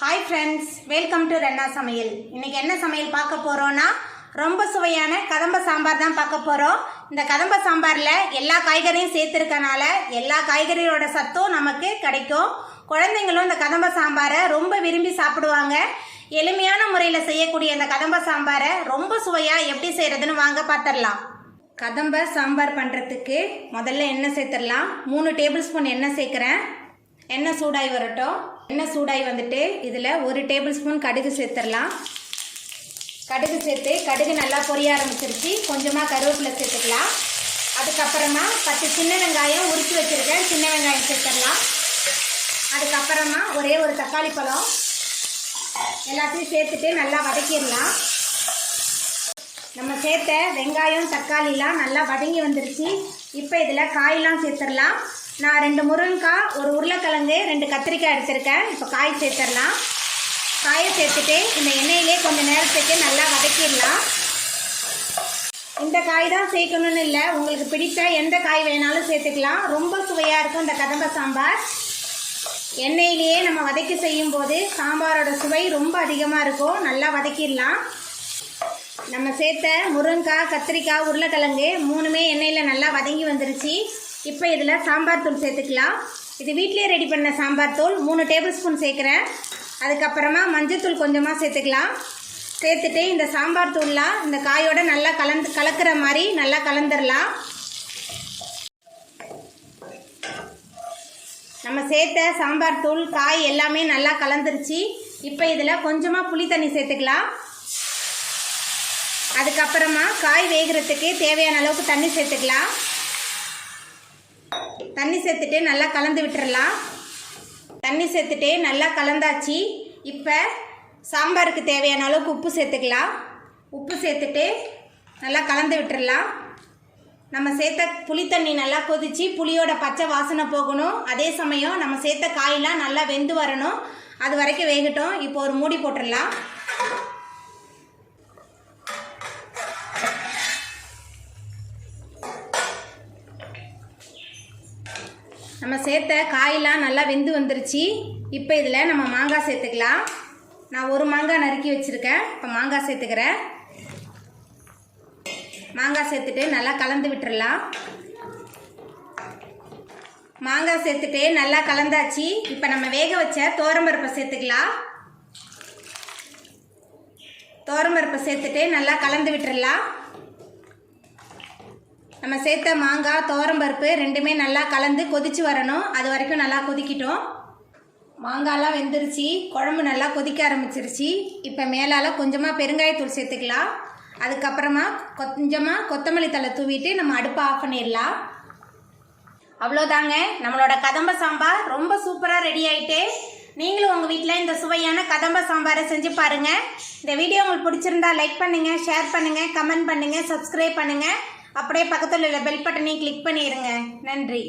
hi friends welcome to रेन्ना सமையல் இன்னைக்கு என்ன சமையல் பார்க்க போறோம்னா ரொம்ப சுவையான கதம்ப சாம்பார் தான் பார்க்க போறோம் இந்த கதம்ப சாம்பார்ல எல்லா காய்கறியும் சேர்த்திருக்கனால எல்லா காய்கறியோட சத்தும் நமக்கு கிடைக்கும் குழந்தைகளும் இந்த கதம்ப சாம்பாரை ரொம்ப விரும்பி சாப்பிடுவாங்க எளிமையான முறையில செய்யக்கூடிய இந்த கதம்ப சாம்பாரை ரொம்ப சுவையா எப்படி செய்யறதுன்னு வாங்க பார்த்தறலாம் கதம்ப சாம்பார் பண்றதுக்கு முதல்ல எண்ணெய் சேர்த்திரலாம் 3 டேபிள்ஸ்பூன் எண்ணெய் சேர்க்கறேன் எண்ணெய் சூடாய் வரட்டும் எண்ணெய் சூடாய் வந்துட்டு இதில் 1 டேபிள்ஸ்பூன் கடுகு சேர்த்துடலாம் கடுகு சேர்த்து கடுகு நல்லா பொரிய ஆரம்பிச்சிருச்சு கொஞ்சமாக கருவேப்பிலை சேர்த்துக்கலாம் அதுக்கப்புறமா 10 சின்ன வெங்காயம் உரித்து வச்சுருக்கேன் சின்ன வெங்காயம் சேர்த்துடலாம் அதுக்கப்புறமா ஒரே ஒரு தக்காளி பழம் எல்லாத்தையும் சேர்த்துட்டு நல்லா வதக்கிடலாம் நம்ம சேர்த்த வெங்காயம் தக்காளிலாம் நல்லா வதங்கி வந்துருச்சு இப்போ இதில் காயெல்லாம் சேர்த்துடலாம் நான் 2 முருங்கைக்காய் ஒரு உருளைக்கிழங்கு 2 கத்திரிக்காய் எடுத்திருக்கேன் இப்போ காய் சேர்த்துடலாம் காயை சேர்த்துட்டு இந்த எண்ணெயிலே கொஞ்சம் நேரத்துக்கு நல்லா வதக்கிடலாம் இந்த காய் தான் சேர்க்கணும்னு இல்லை உங்களுக்கு பிடித்த எந்த காய் வேணாலும் சேர்த்துக்கலாம் ரொம்ப சுவையாக இருக்கும் இந்த கதம்ப சாம்பார் எண்ணெயிலேயே நம்ம வதக்கி செய்யும்போது சாம்பாரோட சுவை ரொம்ப அதிகமாக இருக்கும் நல்லா வதக்கிடலாம் நம்ம சேர்த்த முருங்கைக்காய் கத்திரிக்காய் உருளைக்கிழங்கு 3மே எண்ணெயில் நல்லா வதங்கி வந்துருச்சு இப்போ இதில் சாம்பார் தூள் சேர்த்துக்கலாம் இது வீட்டிலே ரெடி பண்ண சாம்பார் தூள் 3 டேபிள் ஸ்பூன் சேர்க்குறேன் அதுக்கப்புறமா மஞ்சள் கொஞ்சமாக சேர்த்துக்கலாம் சேர்த்துட்டு இந்த சாம்பார் தூள்லாம் இந்த காயோட நல்லா கலக்கிற மாதிரி நல்லா கலந்துடலாம் நம்ம சேர்த்த சாம்பார் தூள் காய் எல்லாமே நல்லா கலந்துருச்சு இப்போ இதில் கொஞ்சமாக புளி தண்ணி சேர்த்துக்கலாம் அதுக்கப்புறமா காய் வேகிறதுக்கு தேவையான அளவுக்கு தண்ணி சேர்த்துக்கலாம் தண்ணி சேர்த்துட்டு நல்லா கலந்து விட்டுறலாம் தண்ணி சேர்த்துட்டு நல்லா கலந்தாச்சு இப்போ சாம்பாருக்கு தேவையான அளவுக்கு உப்பு சேர்த்துக்கலாம் உப்பு சேர்த்துட்டு நல்லா கலந்து விட்டுறலாம் நம்ம சேர்த்த புளி தண்ணி நல்லா கொதித்து புளியோட பச்சை வாசனை போகணும் அதே சமயம் நம்ம சேர்த்த காயெலாம் நல்லா வெந்து வரணும் அது வரைக்கும் வேகட்டும் இப்போ ஒரு மூடி போட்டுடலாம் நம்ம சேர்த்த காயெல்லாம் நல்லா வெந்து வந்துருச்சு இப்போ இதில் நம்ம மாங்காய் சேர்த்துக்கலாம் நான் ஒரு மாங்காய் நறுக்கி வச்சுருக்கேன் இப்போ மாங்காய் சேர்த்துக்கிறேன் மாங்காய் சேர்த்துட்டு நல்லா கலந்து விட்டுறலாம் மாங்காய் சேர்த்துட்டு நல்லா கலந்தாச்சு இப்போ நம்ம வேக வச்ச துவரம்பருப்பை சேர்த்துக்கலாம் துவரம்பருப்பை சேர்த்துட்டு நல்லா கலந்து விட்டுறலாம் நம்ம சேர்த்த மாங்காய் துவரம்பருப்பு ரெண்டுமே நல்லா கலந்து கொதிச்சு வரணும் அது வரைக்கும் நல்லா கொதிக்கிட்டோம் மாங்காய்லாம் வெந்துருச்சு குழம்பு நல்லா கொதிக்க ஆரம்பிச்சிருச்சு இப்போ மேலால் கொஞ்சமாக பெருங்காயத்தூள் சேர்த்துக்கலாம் அதுக்கப்புறமா கொஞ்சமாக கொத்தமல்லி தழை தூவிட்டு நம்ம அடுப்பை ஆஃப் பண்ணிடலாம் அவ்வளோதாங்க நம்மளோட கதம்ப சாம்பார் ரொம்ப சூப்பராக ரெடி ஆகிட்டு நீங்களும் உங்கள் வீட்டில் இந்த சுவையான கதம்ப சாம்பாரை செஞ்சு பாருங்கள் இந்த வீடியோ உங்களுக்கு பிடிச்சிருந்தா லைக் பண்ணுங்கள் ஷேர் பண்ணுங்கள் கமெண்ட் பண்ணுங்கள் சப்ஸ்கிரைப் பண்ணுங்கள் அப்படியே பக்கத்தில் உள்ள பெல் பட்டனையும் கிளிக் பண்ணிடுங்க நன்றி